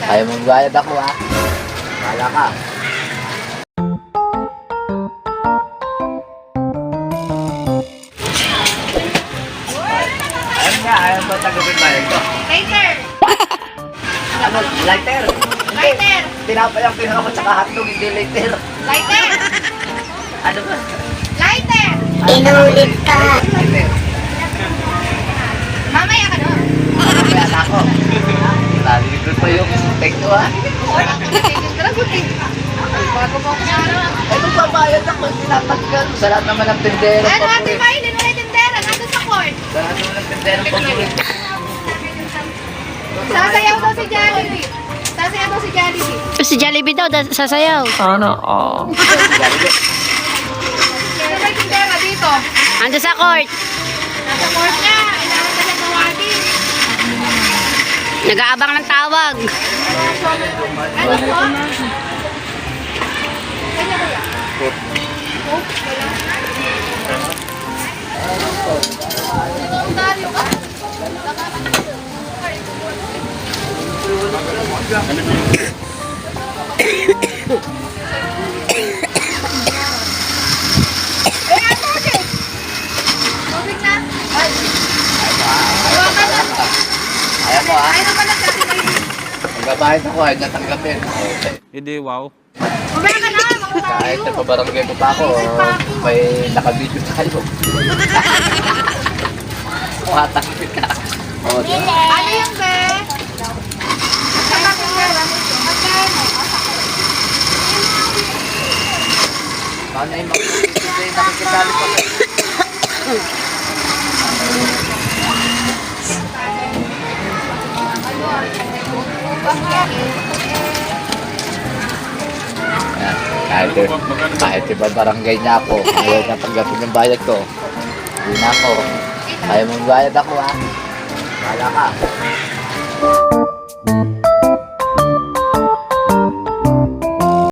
Ayaw mong bayad ako ha. Wala ka. Ayun nga, ayaw ba tagapin bayad ko? Lighter! Ano? Lighter? Lighter! Tinapay ang pinaka sa hotdog, hindi lighter. Lighter! Ano ba? Lighter! Inulit ka. Lighter. Mamaya ka doon. Mamaya na ako. Naliligod pa yung take ko ha. Bago mo ako na araw. Ay, magbabayad ako, tinataggal. Sa lahat naman ng tindero. Ano, Ate Maylin, wala yung tindera. Nandun sa court. Sa lahat naman ng tindero. Sasayaw daw si Jollibee. Sasayaw daw si Jollibee. Si Jollibee daw, sasayaw. Ano ba yung tindera dito? Ando sa court. Nasa court niya. Kailangan ka na tawagin. Nag-aabang ng tawag. Ano po? Kanya ba yan? Coke? Wala. Voluntaryo ka? Kaya tubig! Tubig na? Ay! Ayaw ka na! Ayaw mo ha. Ayaw na pala sa atin kayo. Magbabayad ako, ayaw natanggapin. Okay. Hindi, wow. Mamaya ka na, mga Kahit tayo. nagpabarangay mo pa ako, may nakabidyo tayo. Kuhatangin ka. O, diba? Ano yung be? Magkano? Paano yung mga hindi nakikisali pa kayo? Ayan, kahit iba barangay niya ako, ayaw na tanggapin yung bayad ko. Hindi na ako. Ayaw mong bayad ako ha. Wala ka.